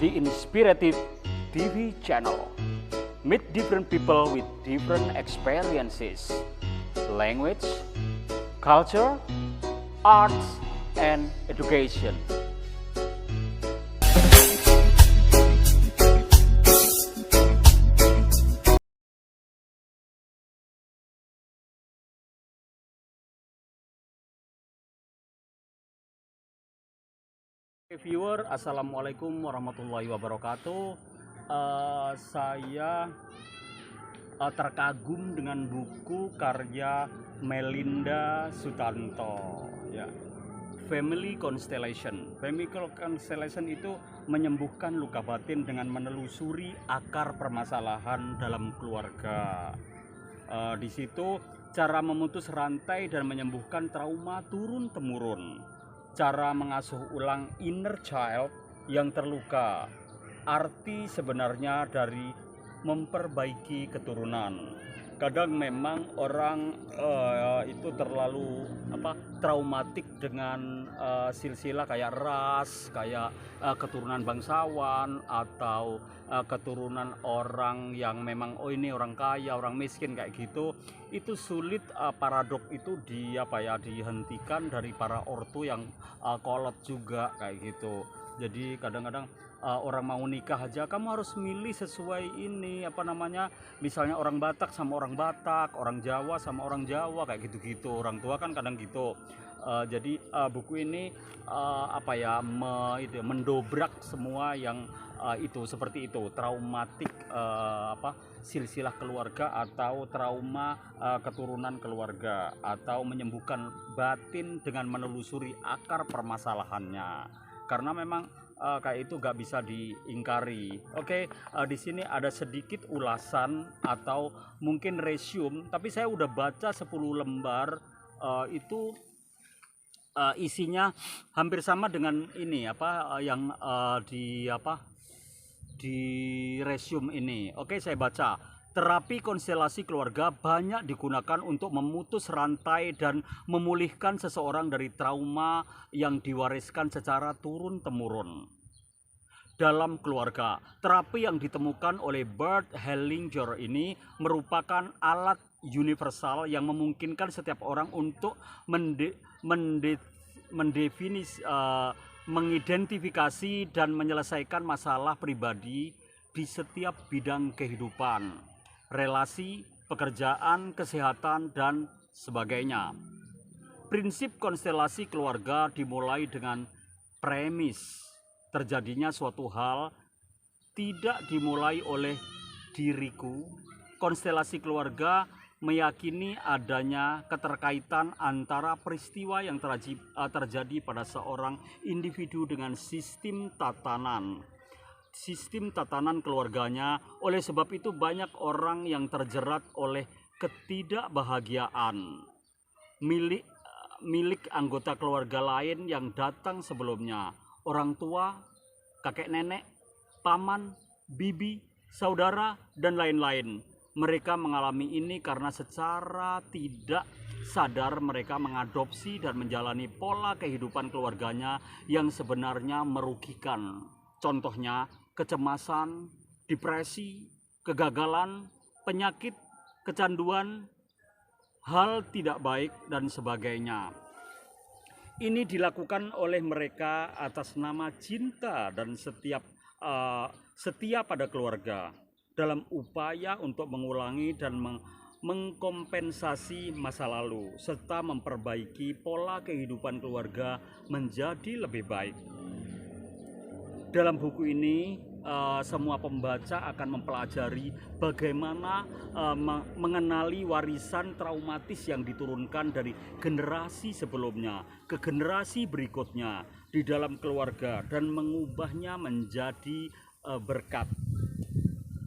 the Inspirative TV channel. Meet different people with different experiences, language, culture, arts, and education. Viewer, assalamualaikum warahmatullahi wabarakatuh. Saya terkagum dengan buku karya Melinda Sutanto, ya. Family Constellation. Family Constellation itu menyembuhkan luka batin dengan menelusuri akar permasalahan dalam keluarga. Di situ cara memutus rantai dan menyembuhkan trauma turun temurun. Cara mengasuh ulang inner child yang terluka. Arti sebenarnya dari memperbaiki keturunan. Kadang memang orang itu terlalu traumatik dengan silsilah kayak ras, kayak keturunan bangsawan atau keturunan orang yang memang ini orang kaya, orang miskin kayak gitu. Itu sulit paradok itu dihentikan dari para ortu yang kolot juga kayak gitu. Jadi kadang-kadang orang mau nikah aja kamu harus milih sesuai ini misalnya orang Batak sama orang Batak, orang Jawa sama orang Jawa kayak gitu-gitu. Orang tua kan kadang gitu. Jadi buku ini mendobrak semua yang itu seperti itu, traumatik silsilah keluarga atau trauma keturunan keluarga, atau menyembuhkan batin dengan menelusuri akar permasalahannya. Karena memang kayak itu gak bisa diingkari. Oke, di sini ada sedikit ulasan atau mungkin resume, tapi saya udah baca 10 lembar. Itu isinya hampir sama dengan ini yang di resume ini. Oke, saya baca. Terapi konstelasi keluarga banyak digunakan untuk memutus rantai dan memulihkan seseorang dari trauma yang diwariskan secara turun-temurun dalam keluarga. Terapi yang ditemukan oleh Bert Hellinger ini merupakan alat universal yang memungkinkan setiap orang untuk mengidentifikasi dan menyelesaikan masalah pribadi di setiap bidang kehidupan. Relasi, pekerjaan, kesehatan, dan sebagainya. Prinsip konstelasi keluarga dimulai dengan premis terjadinya suatu hal tidak dimulai oleh diriku. Konstelasi keluarga meyakini adanya keterkaitan antara peristiwa yang terjadi pada seorang individu dengan sistem tatanan keluarganya. Oleh sebab itu banyak orang yang terjerat oleh ketidakbahagiaan milik anggota keluarga lain yang datang sebelumnya. Orang tua, kakek nenek, paman, bibi, saudara, dan lain-lain. Mereka mengalami ini karena secara tidak sadar mereka mengadopsi dan menjalani pola kehidupan keluarganya yang sebenarnya merugikan. Contohnya, kecemasan, depresi, kegagalan, penyakit, kecanduan, hal tidak baik, dan sebagainya. Ini dilakukan oleh mereka atas nama cinta dan setia pada keluarga dalam upaya untuk mengulangi dan mengkompensasi masa lalu serta memperbaiki pola kehidupan keluarga menjadi lebih baik. Dalam buku ini semua pembaca akan mempelajari bagaimana mengenali warisan traumatis yang diturunkan dari generasi sebelumnya ke generasi berikutnya di dalam keluarga dan mengubahnya menjadi berkat.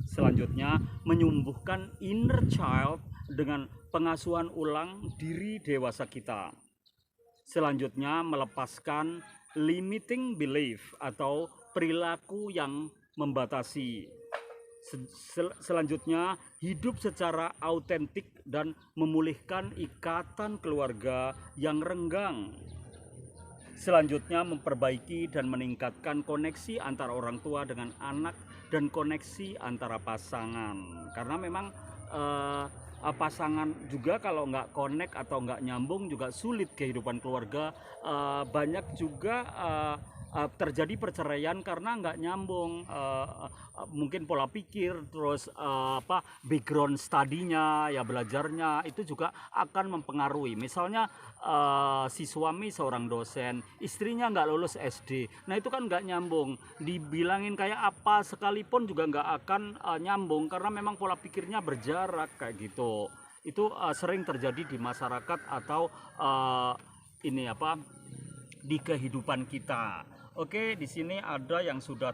Selanjutnya, menyembuhkan inner child dengan pengasuhan ulang diri dewasa kita. Selanjutnya, melepaskan limiting belief atau perilaku yang membatasi. Selanjutnya, hidup secara autentik dan memulihkan ikatan keluarga yang renggang. Selanjutnya memperbaiki dan meningkatkan koneksi antara orang tua dengan anak dan koneksi antara pasangan. Karena memang pasangan juga kalau nggak connect atau nggak nyambung juga sulit kehidupan keluarga. Banyak juga terjadi perceraian karena nggak nyambung, mungkin pola pikir, terus background studinya, ya belajarnya itu juga akan mempengaruhi. Misalnya si suami seorang dosen, istrinya nggak lulus SD, nah itu kan nggak nyambung. Dibilangin kayak apa sekalipun juga nggak akan nyambung karena memang pola pikirnya berjarak kayak gitu. Itu sering terjadi di masyarakat atau di kehidupan kita. Oke, di sini ada yang sudah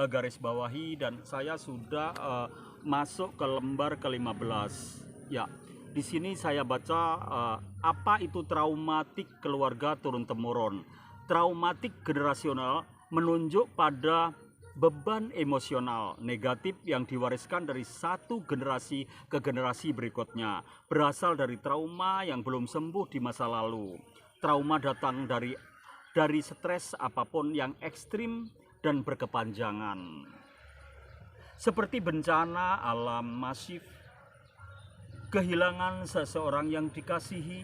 garis bawahi dan saya sudah masuk ke lembar ke-15. Ya, di sini saya baca apa itu traumatik keluarga turun temurun. Traumatik generasional menunjuk pada beban emosional negatif yang diwariskan dari satu generasi ke generasi berikutnya, berasal dari trauma yang belum sembuh di masa lalu. Trauma datang dari stres apapun yang ekstrim dan berkepanjangan, seperti bencana alam masif, kehilangan seseorang yang dikasihi,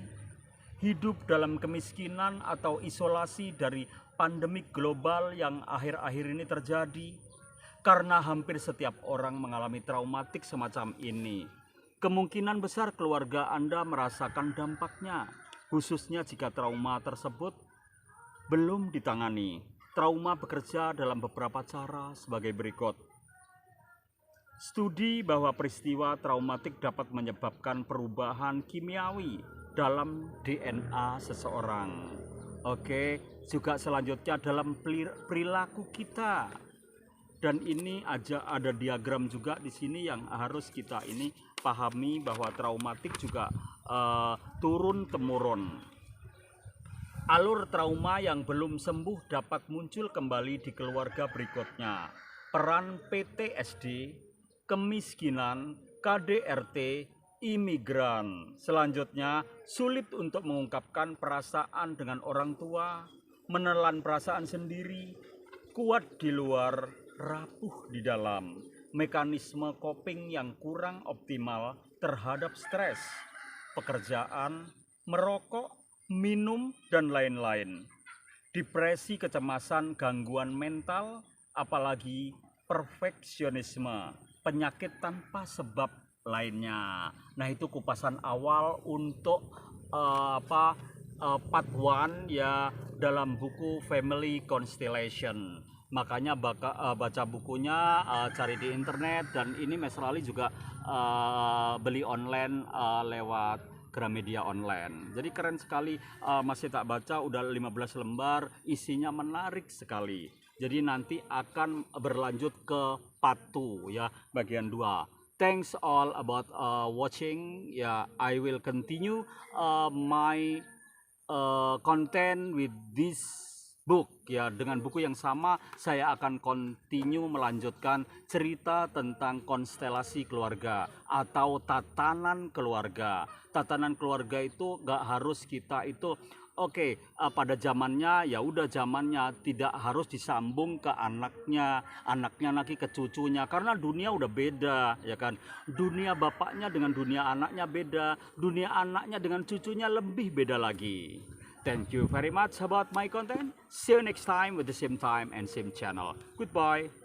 hidup dalam kemiskinan atau isolasi dari pandemik global yang akhir-akhir ini terjadi. Karena hampir setiap orang mengalami traumatik semacam ini, kemungkinan besar keluarga Anda merasakan dampaknya, khususnya jika trauma tersebut belum ditangani. Trauma bekerja dalam beberapa cara sebagai berikut. Studi bahwa peristiwa traumatik dapat menyebabkan perubahan kimiawi dalam DNA seseorang. Oke, juga selanjutnya dalam perilaku kita. Dan ini ada diagram juga di sini yang harus kita ini pahami bahwa traumatik juga turun temurun. Alur trauma yang belum sembuh dapat muncul kembali di keluarga berikutnya. Peran PTSD, kemiskinan, KDRT, imigran. Selanjutnya, sulit untuk mengungkapkan perasaan dengan orang tua, menelan perasaan sendiri, kuat di luar, rapuh di dalam. Mekanisme coping yang kurang optimal terhadap stres, pekerjaan, merokok, minum, dan lain-lain. Depresi, kecemasan, gangguan mental, apalagi perfeksionisme, penyakit tanpa sebab lainnya. Nah, itu kupasan awal untuk part 1 ya dalam buku Family Constellation. Makanya baca bukunya, cari di internet, dan ini Mas Rali juga beli online lewat Gramedia online. Jadi keren sekali, masih tak baca udah 15 lembar, isinya menarik sekali. Jadi nanti akan berlanjut ke part 2 ya, bagian 2. Thanks all about watching ya. I will continue my content with this book ya. Dengan buku yang sama saya akan continue melanjutkan cerita tentang konstelasi keluarga atau tatanan keluarga. Tatanan keluarga itu gak harus kita itu pada zamannya ya udah zamannya, tidak harus disambung ke anaknya lagi ke cucunya, karena dunia udah beda ya kan. Dunia bapaknya dengan dunia anaknya beda, dunia anaknya dengan cucunya lebih beda lagi. Thank you very much about my content. See you next time with the same time and same channel. Goodbye.